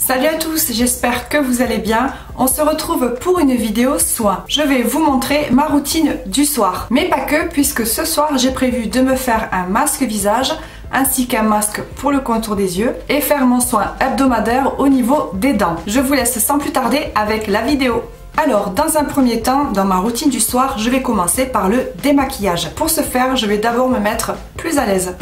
Salut à tous, j'espère que vous allez bien. On se retrouve pour une vidéo soin. Je vais vous montrer ma routine du soir. Mais pas que, puisque ce soir j'ai prévu de me faire un masque visage ainsi qu'un masque pour le contour des yeux et faire mon soin hebdomadaire au niveau des dents. Je vous laisse sans plus tarder avec la vidéo. Alors, dans un premier temps, dans ma routine du soir, je vais commencer par le démaquillage. Pour ce faire, je vais d'abord me mettre plus à l'aise.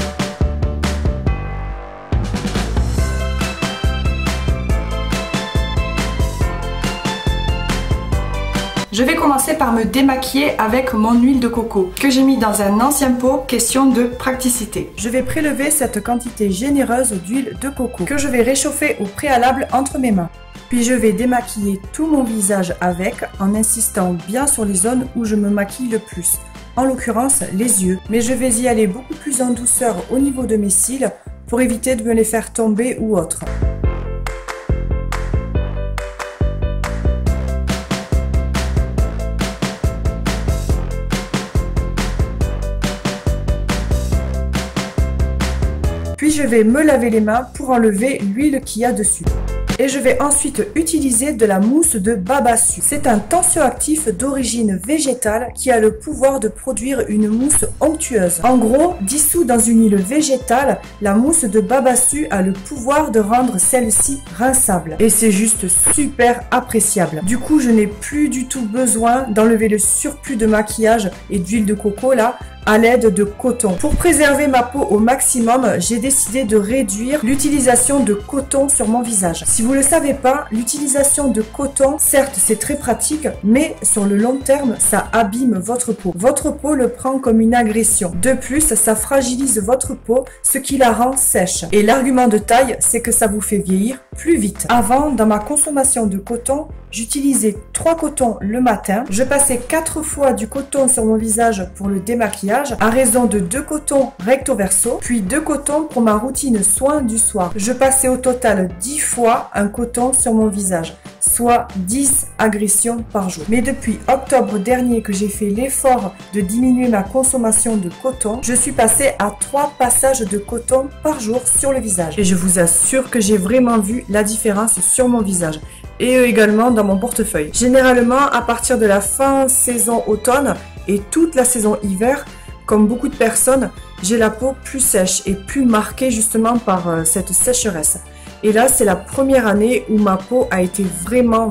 Je vais commencer par me démaquiller avec mon huile de coco que j'ai mis dans un ancien pot, question de praticité. Je vais prélever cette quantité généreuse d'huile de coco que je vais réchauffer au préalable entre mes mains. Puis je vais démaquiller tout mon visage avec en insistant bien sur les zones où je me maquille le plus, en l'occurrence les yeux. Mais je vais y aller beaucoup plus en douceur au niveau de mes cils pour éviter de me les faire tomber ou autre. Puis je vais me laver les mains pour enlever l'huile qu'il y a dessus. Et je vais ensuite utiliser de la mousse de babassu. C'est un tensioactif d'origine végétale qui a le pouvoir de produire une mousse onctueuse. En gros, dissous dans une huile végétale, la mousse de babassu a le pouvoir de rendre celle-ci rinçable. Et c'est juste super appréciable. Du coup, je n'ai plus du tout besoin d'enlever le surplus de maquillage et d'huile de coco là, à l'aide de coton. Pour préserver ma peau au maximum, j'ai décidé de réduire l'utilisation de coton sur mon visage. Si vous ne le savez pas, l'utilisation de coton, certes c'est très pratique, mais sur le long terme, ça abîme votre peau. Votre peau le prend comme une agression. De plus, ça fragilise votre peau, ce qui la rend sèche. Et l'argument de taille, c'est que ça vous fait vieillir plus vite. Avant, dans ma consommation de coton, j'utilisais 3 cotons le matin. Je passais 4 fois du coton sur mon visage pour le démaquillage, à raison de 2 cotons recto verso, puis 2 cotons pour ma routine soin du soir. Je passais au total 10 fois un coton sur mon visage, soit 10 agressions par jour. Mais depuis octobre dernier que j'ai fait l'effort de diminuer ma consommation de coton, je suis passée à 3 passages de coton par jour sur le visage. Et je vous assure que j'ai vraiment vu la différence sur mon visage. Et également dans mon portefeuille. Généralement, à partir de la fin saison automne et toute la saison hiver, comme beaucoup de personnes, j'ai la peau plus sèche et plus marquée justement par cette sécheresse. Et là, c'est la première année où ma peau a été vraiment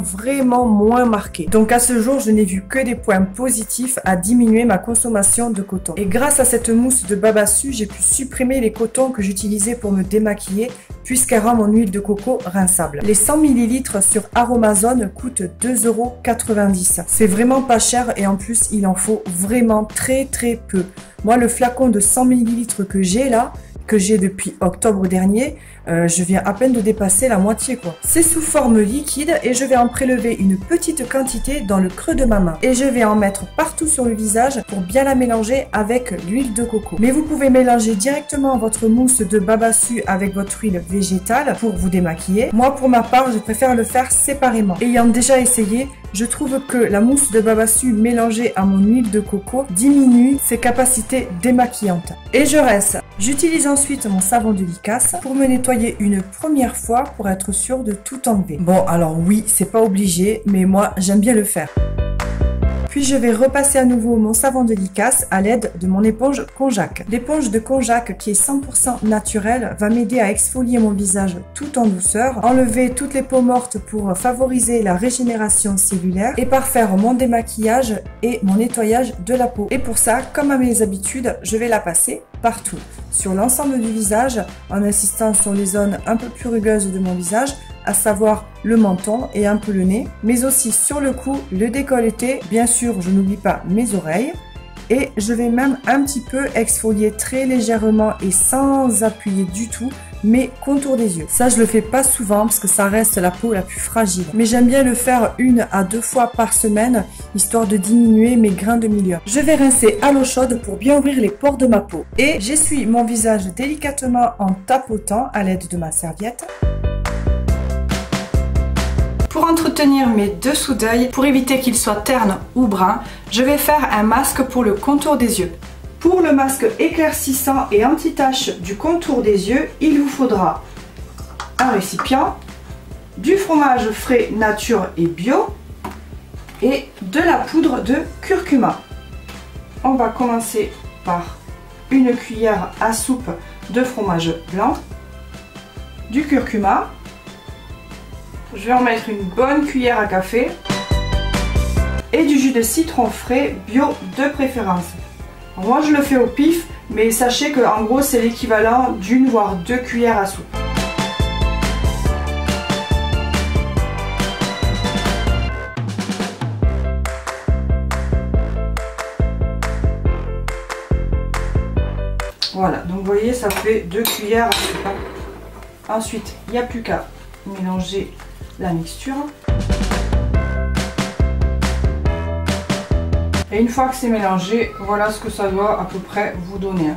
moins marquée. Donc à ce jour, je n'ai vu que des points positifs à diminuer ma consommation de coton. Et grâce à cette mousse de babassu, j'ai pu supprimer les cotons que j'utilisais pour me démaquiller puisqu'elle rend mon huile de coco rinçable. Les 100 ml sur Aromazone coûtent 2,90 €. C'est vraiment pas cher et en plus, il en faut vraiment très peu. Moi, le flacon de 100 ml que j'ai là, que j'ai depuis octobre dernier, je viens à peine de dépasser la moitié quoi. C'est sous forme liquide et je vais en prélever une petite quantité dans le creux de ma main. Et je vais en mettre partout sur le visage pour bien la mélanger avec l'huile de coco. Mais vous pouvez mélanger directement votre mousse de babassu avec votre huile végétale pour vous démaquiller. Moi pour ma part, je préfère le faire séparément. Ayant déjà essayé, je trouve que la mousse de babassu mélangée à mon huile de coco diminue ses capacités démaquillantes. Et je reste. J'utilise ensuite mon savon de Licasse pour me nettoyer une première fois pour être sûre de tout enlever. Bon, alors oui, c'est pas obligé, mais moi j'aime bien le faire. Puis je vais repasser à nouveau mon savon de Licasse à l'aide de mon éponge Konjac. L'éponge de Konjac qui est 100% naturelle va m'aider à exfolier mon visage tout en douceur, enlever toutes les peaux mortes pour favoriser la régénération cellulaire et parfaire mon démaquillage et mon nettoyage de la peau. Et pour ça, comme à mes habitudes, je vais la passer partout, sur l'ensemble du visage en insistant sur les zones un peu plus rugueuses de mon visage, à savoir le menton et un peu le nez, mais aussi sur le cou, le décolleté, bien sûr je n'oublie pas mes oreilles, et je vais même un petit peu exfolier très légèrement et sans appuyer du tout mes contours des yeux. Ça je le fais pas souvent parce que ça reste la peau la plus fragile, mais j'aime bien le faire 1 à 2 fois par semaine histoire de diminuer mes grains de milieu. Je vais rincer à l'eau chaude pour bien ouvrir les pores de ma peau et j'essuie mon visage délicatement en tapotant à l'aide de ma serviette. Pour entretenir mes dessous d'œil, pour éviter qu'ils soient ternes ou bruns, je vais faire un masque pour le contour des yeux. Pour le masque éclaircissant et anti-tache du contour des yeux, il vous faudra un récipient, du fromage frais nature et bio et de la poudre de curcuma. On va commencer par une cuillère à soupe de fromage blanc, du curcuma. Je vais en mettre une bonne cuillère à café et du jus de citron frais bio de préférence. Alors moi je le fais au pif, mais sachez que en gros c'est l'équivalent d'une voire deux cuillères à soupe. Voilà, donc vous voyez, ça fait 2 cuillères à soupe. Ensuite, il n'y a plus qu'à mélanger la mixture. Et une fois que c'est mélangé, voilà ce que ça doit à peu près vous donner.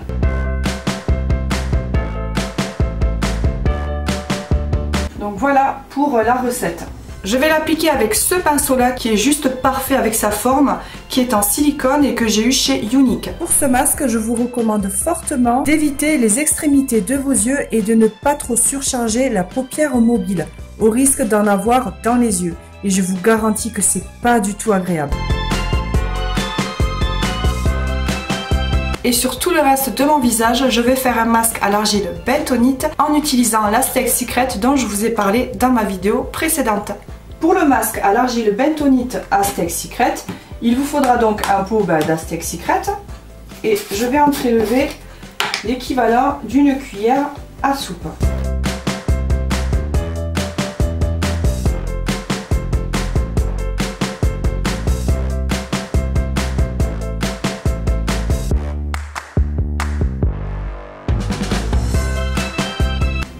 Donc voilà pour la recette. Je vais l'appliquer avec ce pinceau-là qui est juste parfait avec sa forme, qui est en silicone et que j'ai eu chez Younique. Pour ce masque, je vous recommande fortement d'éviter les extrémités de vos yeux et de ne pas trop surcharger la paupière mobile, au risque d'en avoir dans les yeux. Et je vous garantis que c'est pas du tout agréable. Et sur tout le reste de mon visage, je vais faire un masque à l'argile bentonite en utilisant l'Aztec Secret dont je vous ai parlé dans ma vidéo précédente. Pour le masque à l'argile bentonite Aztec Secret, il vous faudra donc un pot d'Aztec Secret et je vais en prélever l'équivalent d'une cuillère à soupe.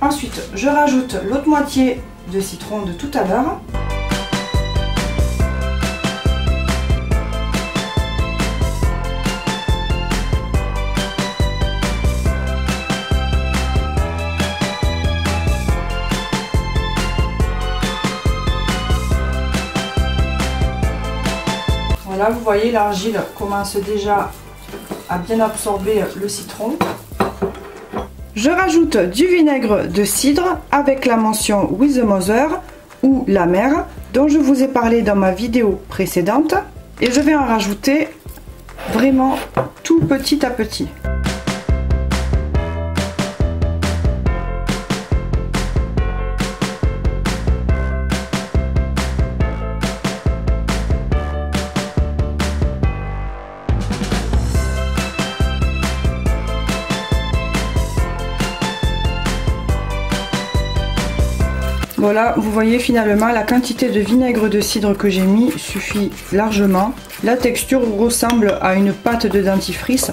Ensuite, je rajoute l'autre moitié de citron de tout à l'heure. Voilà, vous voyez, l'argile commence déjà à bien absorber le citron. Je rajoute du vinaigre de cidre avec la mention With the Mother ou la mer dont je vous ai parlé dans ma vidéo précédente. Et je vais en rajouter vraiment tout petit à petit. Voilà, vous voyez finalement la quantité de vinaigre de cidre que j'ai mis suffit largement. La texture ressemble à une pâte de dentifrice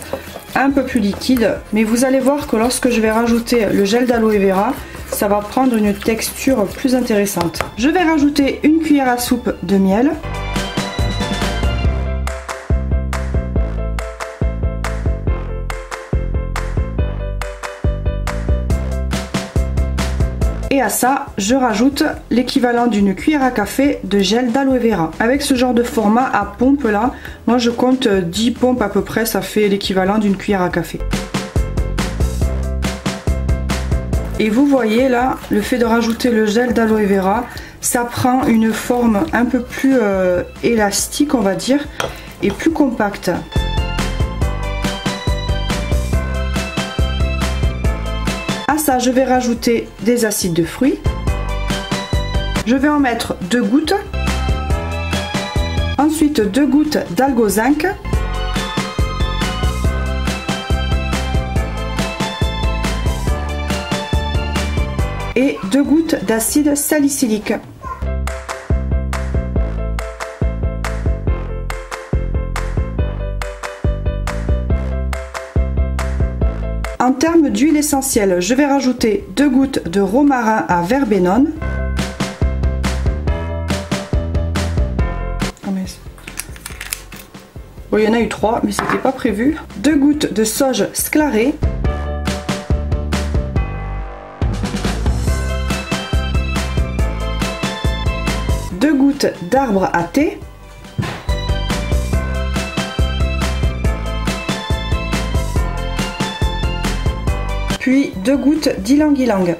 un peu plus liquide, mais vous allez voir que lorsque je vais rajouter le gel d'aloe vera, ça va prendre une texture plus intéressante. Je vais rajouter une cuillère à soupe de miel. Et à ça, je rajoute l'équivalent d'une cuillère à café de gel d'aloe vera. Avec ce genre de format à pompe là, moi je compte 10 pompes à peu près, ça fait l'équivalent d'une cuillère à café. Et vous voyez là, le fait de rajouter le gel d'aloe vera, ça prend une forme un peu plus élastique on va dire, et plus compacte. À ça, je vais rajouter des acides de fruits. Je vais en mettre 2 gouttes. Ensuite 2 gouttes d'algue zinc. Et 2 gouttes d'acide salicylique. En termes d'huile essentielle, je vais rajouter 2 gouttes de romarin à verbenone. Bon, il y en a eu 3, mais c'était pas prévu. 2 gouttes de sauge sclarée. Deux gouttes d'arbre à thé. Puis 2 gouttes d'ylang-ylang.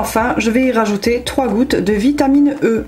enfin, je vais y rajouter 3 gouttes de vitamine E.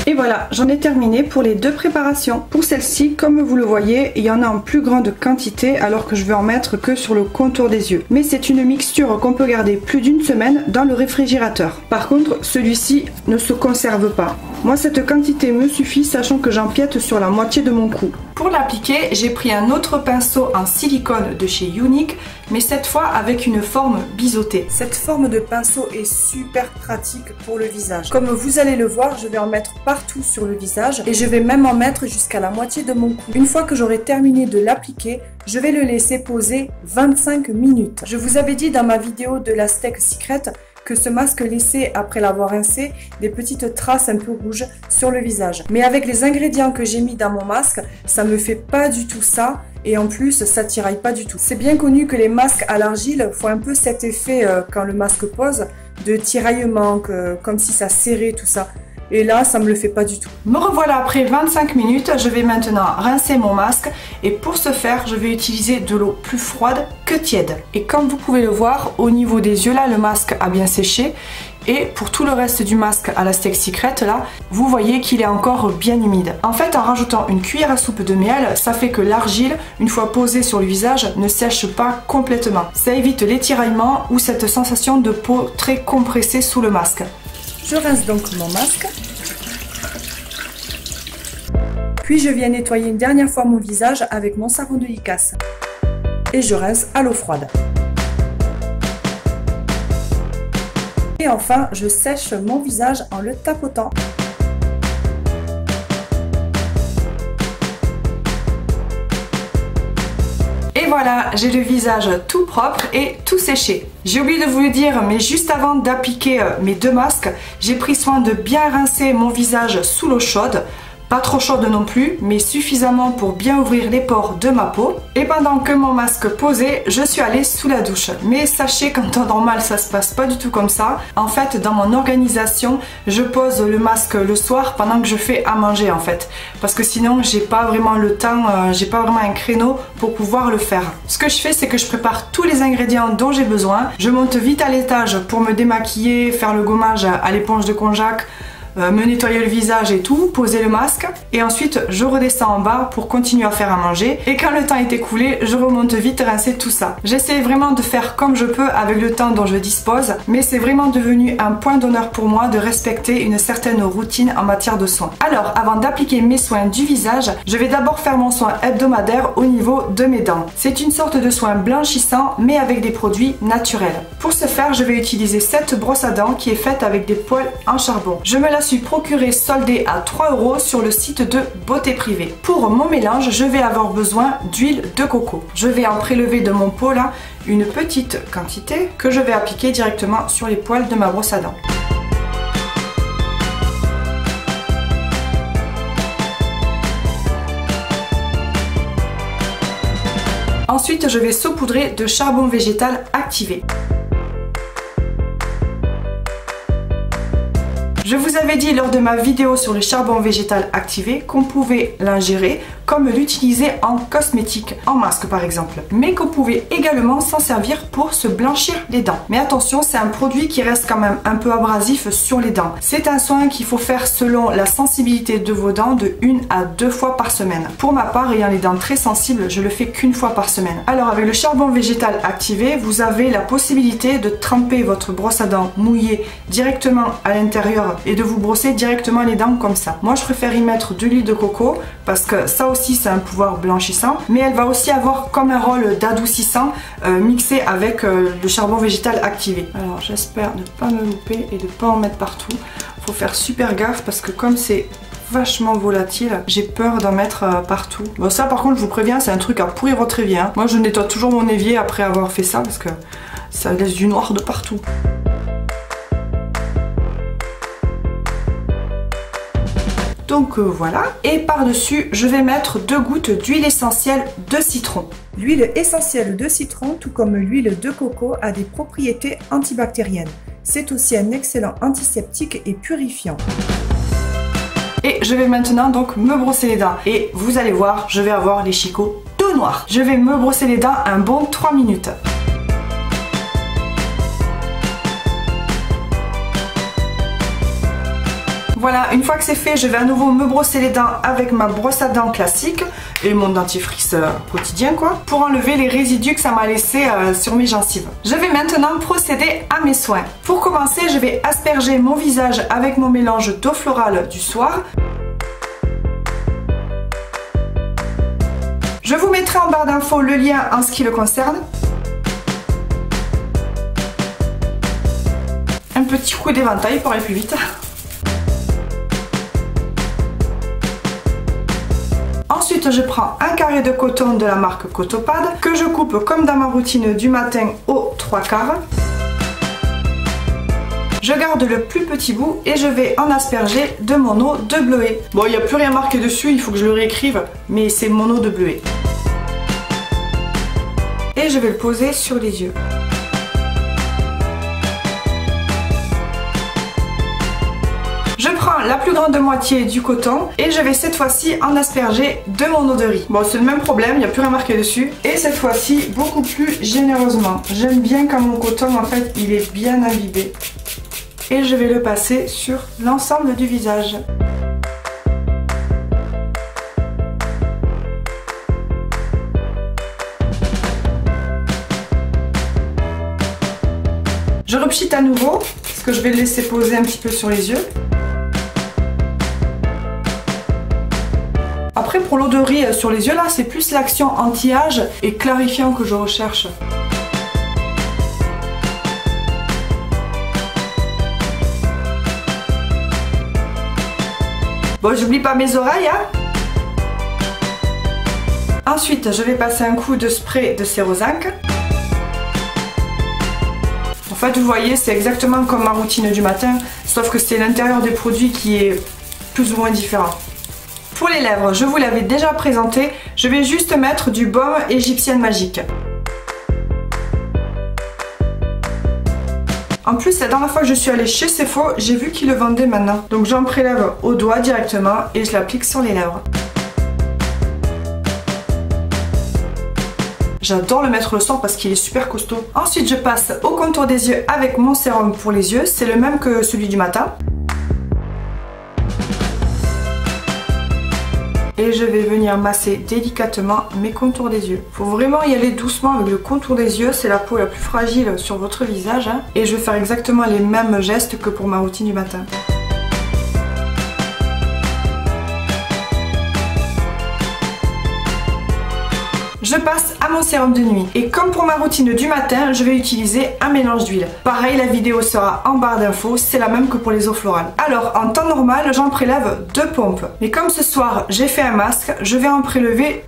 Et voilà, j'en ai terminé pour les deux préparations. Pour celle-ci, comme vous le voyez, il y en a en plus grande quantité alors que je vais en mettre que sur le contour des yeux. Mais c'est une mixture qu'on peut garder plus d'une semaine dans le réfrigérateur. Par contre, celui-ci ne se conserve pas. Moi, cette quantité me suffit, sachant que j'empiète sur la moitié de mon cou. Pour l'appliquer, j'ai pris un autre pinceau en silicone de chez Younique, mais cette fois avec une forme biseautée. Cette forme de pinceau est super pratique pour le visage. Comme vous allez le voir, je vais en mettre partout sur le visage et je vais même en mettre jusqu'à la moitié de mon cou. Une fois que j'aurai terminé de l'appliquer, je vais le laisser poser 25 minutes. Je vous avais dit dans ma vidéo de la Steak Secret que ce masque laissait, après l'avoir rincé, des petites traces un peu rouges sur le visage. Mais avec les ingrédients que j'ai mis dans mon masque, ça me fait pas du tout ça. Et en plus, ça tiraille pas du tout. C'est bien connu que les masques à l'argile font un peu cet effet quand le masque pose, de tiraillement, comme si ça serrait tout ça. Et là, ça me le fait pas du tout. Me revoilà après 25 minutes. Je vais maintenant rincer mon masque. Et pour ce faire, je vais utiliser de l'eau plus froide que tiède. Et comme vous pouvez le voir, au niveau des yeux là, le masque a bien séché. Et pour tout le reste du masque à la Steak Secret là, vous voyez qu'il est encore bien humide. En fait, en rajoutant une cuillère à soupe de miel, ça fait que l'argile, une fois posée sur le visage, ne sèche pas complètement. Ça évite les tiraillements ou cette sensation de peau très compressée sous le masque. Je rince donc mon masque. Puis je viens nettoyer une dernière fois mon visage avec mon savon de Licasse. Et je rince à l'eau froide. Et enfin, je sèche mon visage en le tapotant. Et voilà, j'ai le visage tout propre et tout séché. J'ai oublié de vous le dire, mais juste avant d'appliquer mes deux masques, j'ai pris soin de bien rincer mon visage sous l'eau chaude. Pas trop chaude non plus, mais suffisamment pour bien ouvrir les pores de ma peau. Et pendant que mon masque posait, je suis allée sous la douche. Mais sachez qu'en temps normal, ça se passe pas du tout comme ça. En fait, dans mon organisation, je pose le masque le soir pendant que je fais à manger en fait. Parce que sinon, j'ai pas vraiment le temps, j'ai pas vraiment un créneau pour pouvoir le faire. Ce que je fais, c'est que je prépare tous les ingrédients dont j'ai besoin. Je monte vite à l'étage pour me démaquiller, faire le gommage à l'éponge de konjac, me nettoyer le visage et tout, poser le masque et ensuite je redescends en bas pour continuer à faire à manger et quand le temps est écoulé, je remonte vite rincer tout ça. J'essaie vraiment de faire comme je peux avec le temps dont je dispose, mais c'est vraiment devenu un point d'honneur pour moi de respecter une certaine routine en matière de soins. Alors, avant d'appliquer mes soins du visage, je vais d'abord faire mon soin hebdomadaire au niveau de mes dents. C'est une sorte de soin blanchissant mais avec des produits naturels. Pour ce faire, je vais utiliser cette brosse à dents qui est faite avec des poils en charbon. Je me la suis procurée soldée à 3 € sur le site de Beauté Privée. Pour mon mélange, je vais avoir besoin d'huile de coco. Je vais en prélever de mon pot là une petite quantité que je vais appliquer directement sur les poils de ma brosse à dents. Ensuite, je vais saupoudrer de charbon végétal activé. Je vous avais dit lors de ma vidéo sur le charbon végétal activé qu'on pouvait l'ingérer comme l'utiliser en cosmétique, en masque par exemple, mais qu'on pouvait également s'en servir pour se blanchir les dents. Mais attention, c'est un produit qui reste quand même un peu abrasif sur les dents. C'est un soin qu'il faut faire selon la sensibilité de vos dents de 1 à 2 fois par semaine. Pour ma part, ayant les dents très sensibles, je le fais qu'une fois par semaine. Alors avec le charbon végétal activé, vous avez la possibilité de tremper votre brosse à dents mouillée directement à l'intérieur et de vous brosser directement les dents comme ça. Moi je préfère y mettre de l'huile de coco parce que ça aussi c'est un pouvoir blanchissant, mais elle va aussi avoir comme un rôle d'adoucissant mixé avec le charbon végétal activé. Alors j'espère ne pas me louper et de ne pas en mettre partout. Faut faire super gaffe parce que comme c'est vachement volatile, j'ai peur d'en mettre partout. Bon ça par contre je vous préviens, c'est un truc à pourrir votre évier, hein. Moi je nettoie toujours mon évier après avoir fait ça parce que ça laisse du noir de partout. Donc voilà, et par-dessus, je vais mettre 2 gouttes d'huile essentielle de citron. L'huile essentielle de citron, tout comme l'huile de coco, a des propriétés antibactériennes. C'est aussi un excellent antiseptique et purifiant. Et je vais maintenant donc me brosser les dents. Et vous allez voir, je vais avoir les chicots tout noirs. Je vais me brosser les dents un bon 3 minutes. Voilà, une fois que c'est fait, je vais à nouveau me brosser les dents avec ma brosse à dents classique et mon dentifrice quotidien quoi, pour enlever les résidus que ça m'a laissé sur mes gencives. Je vais maintenant procéder à mes soins. Pour commencer, je vais asperger mon visage avec mon mélange d'eau florale du soir. Je vous mettrai en barre d'infos le lien en ce qui le concerne. Un petit coup d'éventail pour aller plus vite. Ensuite, je prends un carré de coton de la marque Cotopad que je coupe comme dans ma routine du matin aux 3/4. Je garde le plus petit bout et je vais en asperger de mon eau de bleuet. Bon, il n'y a plus rien marqué dessus, il faut que je le réécrive, mais c'est mon eau de bleuet. Et je vais le poser sur les yeux. Je prends la plus grande moitié du coton et je vais cette fois-ci en asperger de mon eau de riz. Bon, c'est le même problème, il n'y a plus rien marqué dessus. Et cette fois-ci, beaucoup plus généreusement. J'aime bien quand mon coton, en fait, il est bien imbibé. Et je vais le passer sur l'ensemble du visage. Je repchite à nouveau, parce que je vais le laisser poser un petit peu sur les yeux. Après, pour l'eau de riz sur les yeux, là, c'est plus l'action anti-âge et clarifiant que je recherche. Bon, j'oublie pas mes oreilles, hein. Ensuite, je vais passer un coup de spray de Cerozinc. En fait, vous voyez, c'est exactement comme ma routine du matin, sauf que c'est l'intérieur des produits qui est plus ou moins différent. Pour les lèvres, je vous l'avais déjà présenté, je vais juste mettre du baume égyptienne magique. En plus, la dernière fois que je suis allée chez Sephora, j'ai vu qu'ils le vendaient maintenant. Donc j'en prélève au doigt directement et je l'applique sur les lèvres. J'adore le mettre le soir parce qu'il est super costaud. Ensuite, je passe au contour des yeux avec mon sérum pour les yeux. C'est le même que celui du matin. Et je vais venir masser délicatement mes contours des yeux. Faut vraiment y aller doucement avec le contour des yeux, c'est la peau la plus fragile sur votre visage. Hein. Et je vais faire exactement les mêmes gestes que pour ma routine du matin. Je passe à mon sérum de nuit. Et comme pour ma routine du matin, je vais utiliser un mélange d'huile. Pareil, la vidéo sera en barre d'infos, c'est la même que pour les eaux florales. Alors, en temps normal, j'en prélève 2 pompes. Mais comme ce soir, j'ai fait un masque, je vais en prélever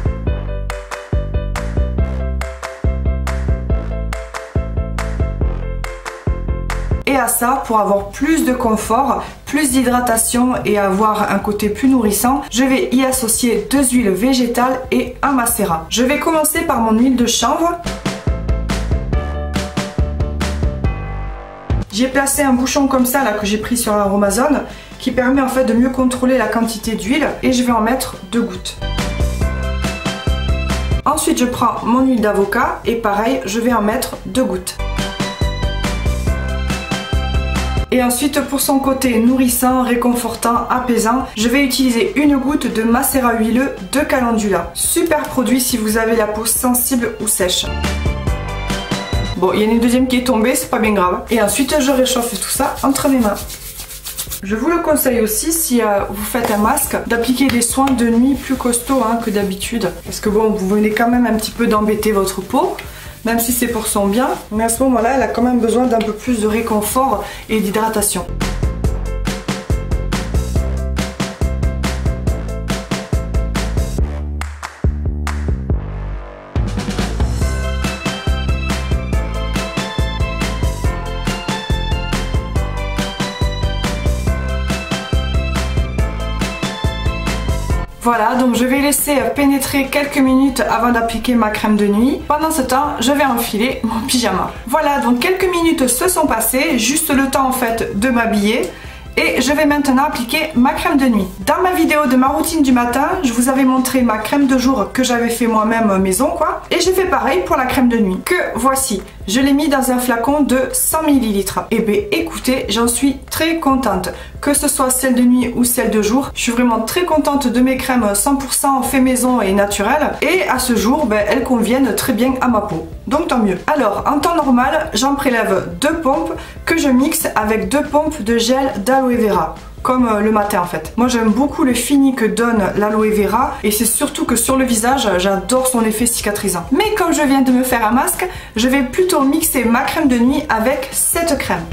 et à ça, pour avoir plus de confort, plus d'hydratation et avoir un côté plus nourrissant, je vais y associer 2 huiles végétales et un macérat. Je vais commencer par mon huile de chanvre. J'ai placé un bouchon comme ça là que j'ai pris sur Aromazone qui permet en fait de mieux contrôler la quantité d'huile et je vais en mettre 2 gouttes. Ensuite, je prends mon huile d'avocat et pareil, je vais en mettre 2 gouttes. Et ensuite, pour son côté nourrissant, réconfortant, apaisant, je vais utiliser une goutte de macérat huileux de calendula. Super produit si vous avez la peau sensible ou sèche. Bon, il y en a une deuxième qui est tombée, c'est pas bien grave. Et ensuite, je réchauffe tout ça entre mes mains. Je vous le conseille aussi, si vous faites un masque, d'appliquer des soins de nuit plus costauds que d'habitude. Parce que bon, vous venez quand même un petit peu d'embêter votre peau. Même si c'est pour son bien, mais à ce moment-là, elle a quand même besoin d'un peu plus de réconfort et d'hydratation. Voilà, donc je vais laisser pénétrer quelques minutes avant d'appliquer ma crème de nuit. Pendant ce temps, je vais enfiler mon pyjama. Voilà, donc quelques minutes se sont passées, juste le temps en fait de m'habiller. Et je vais maintenant appliquer ma crème de nuit. Dans ma vidéo de ma routine du matin, je vous avais montré ma crème de jour que j'avais fait moi-même maison quoi. Et j'ai fait pareil pour la crème de nuit que voici. Je l'ai mis dans un flacon de 100 ml. Et bien écoutez, j'en suis très contente. Que ce soit celle de nuit ou celle de jour, je suis vraiment très contente de mes crèmes 100% fait maison et naturelles. Et à ce jour, elles conviennent très bien à ma peau. Donc tant mieux. Alors en temps normal, j'en prélève 2 pompes que je mixe avec 2 pompes de gel d'aloe vera. Comme le matin en fait. Moi j'aime beaucoup le fini que donne l'aloe vera et c'est surtout que sur le visage j'adore son effet cicatrisant. Mais comme je viens de me faire un masque, je vais plutôt mixer ma crème de nuit avec cette crème.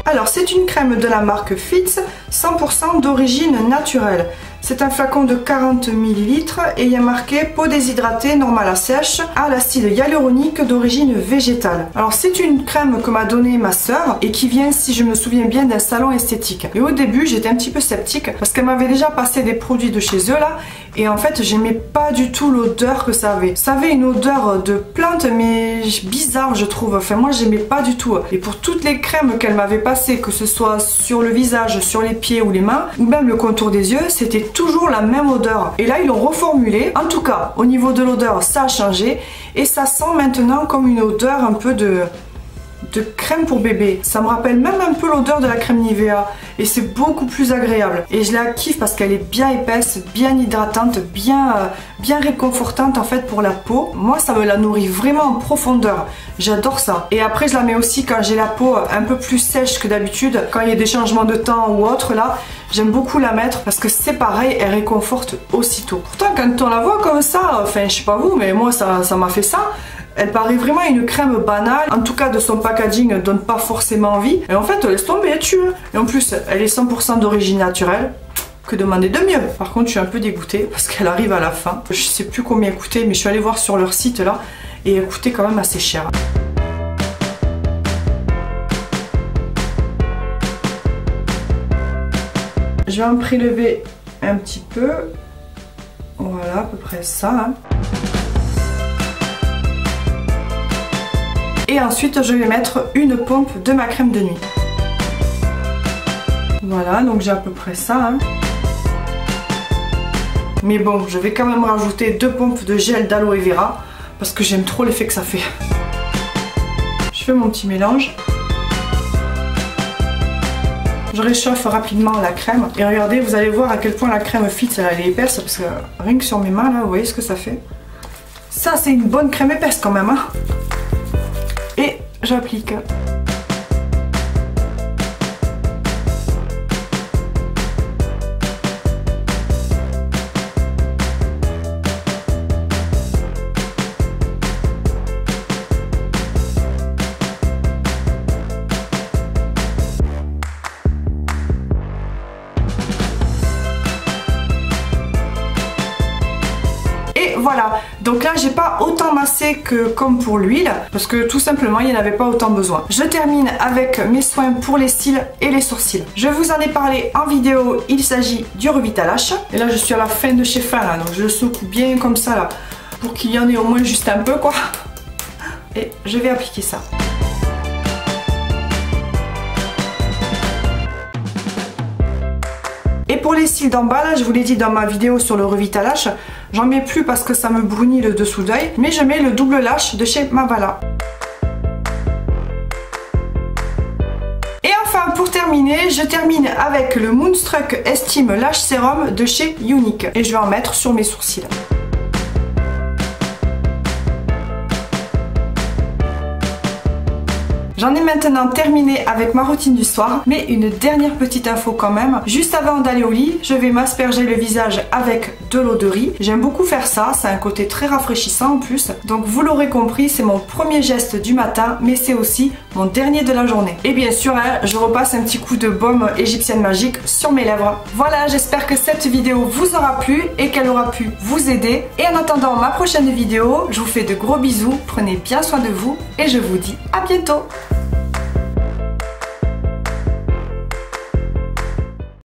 Alors c'est une crème de la marque Fitz, 100% d'origine naturelle. C'est un flacon de 40 ml et il y a marqué peau déshydratée normale à sèche à l'acide hyaluronique d'origine végétale. Alors c'est une crème que m'a donnée ma soeur et qui vient, si je me souviens bien, d'un salon esthétique. Et au début j'étais un petit peu sceptique parce qu'elle m'avait déjà passé des produits de chez eux là et en fait j'aimais pas du tout l'odeur que ça avait. Ça avait une odeur de plante mais bizarre je trouve. Enfin moi j'aimais pas du tout. Et pour toutes les crèmes qu'elle m'avait passées, que ce soit sur le visage, sur les pieds ou les mains ou même le contour des yeux, c'était toujours la même odeur. Et là ils l'ont reformulé. En tout cas au niveau de l'odeur ça a changé et ça sent maintenant comme une odeur un peu de crème pour bébé. Ça me rappelle même un peu l'odeur de la crème Nivea et c'est beaucoup plus agréable. Et je la kiffe parce qu'elle est bien épaisse, bien hydratante, bien réconfortante en fait pour la peau. Moi ça me la nourrit vraiment en profondeur. J'adore ça. Et après je la mets aussi quand j'ai la peau un peu plus sèche que d'habitude, quand il y a des changements de temps ou autre là. J'aime beaucoup la mettre parce que c'est pareil, elle réconforte aussitôt. Pourtant quand on la voit comme ça, enfin je sais pas vous mais moi ça m'a fait ça. Elle paraît vraiment une crème banale, en tout cas de son packaging ne donne pas forcément envie. Et en fait, laisse tomber, elle tue. Et en plus, elle est 100% d'origine naturelle. Que demander de mieux? Par contre, je suis un peu dégoûtée parce qu'elle arrive à la fin. Je sais plus combien elle coûtait, mais je suis allée voir sur leur site là. Et elle coûtait quand même assez cher. Je vais en prélever un petit peu. Voilà, à peu près ça. Hein. Et ensuite je vais mettre une pompe de ma crème de nuit. Voilà, donc j'ai à peu près ça. Hein. Mais bon, je vais quand même rajouter 2 pompes de gel d'aloe vera parce que j'aime trop l'effet que ça fait. Je fais mon petit mélange. Je réchauffe rapidement la crème. Et regardez, vous allez voir à quel point la crème Fitz elle est épaisse parce que rien que sur mes mains là, vous voyez ce que ça fait. Ça c'est une bonne crème épaisse quand même. Hein. Et j'applique. Voilà, donc là j'ai pas autant massé que comme pour l'huile parce que tout simplement il n'y en avait pas autant besoin. Je termine avec mes soins pour les cils et les sourcils. Je vous en ai parlé en vidéo, il s'agit du Revitalash. Et là je suis à la fin de chez fin là, donc je le secoue bien comme ça là pour qu'il y en ait au moins juste un peu quoi. Et je vais appliquer ça. Et pour les cils d'en bas, là, je vous l'ai dit dans ma vidéo sur le Revitalash, j'en mets plus parce que ça me brunit le dessous d'œil, mais je mets le double lash de chez Mavala. Et enfin, pour terminer, je termine avec le Moonstruck Estime Lash Serum de chez Younique. Et je vais en mettre sur mes sourcils. J'en ai maintenant terminé avec ma routine du soir, mais une dernière petite info quand même. Juste avant d'aller au lit, je vais m'asperger le visage avec de l'eau de riz. J'aime beaucoup faire ça, c'est un côté très rafraîchissant en plus. Donc vous l'aurez compris, c'est mon premier geste du matin, mais c'est aussi mon dernier de la journée. Et bien sûr, hein, je repasse un petit coup de baume égyptienne magique sur mes lèvres. Voilà, j'espère que cette vidéo vous aura plu et qu'elle aura pu vous aider. Et en attendant ma prochaine vidéo, je vous fais de gros bisous, prenez bien soin de vous et je vous dis à bientôt.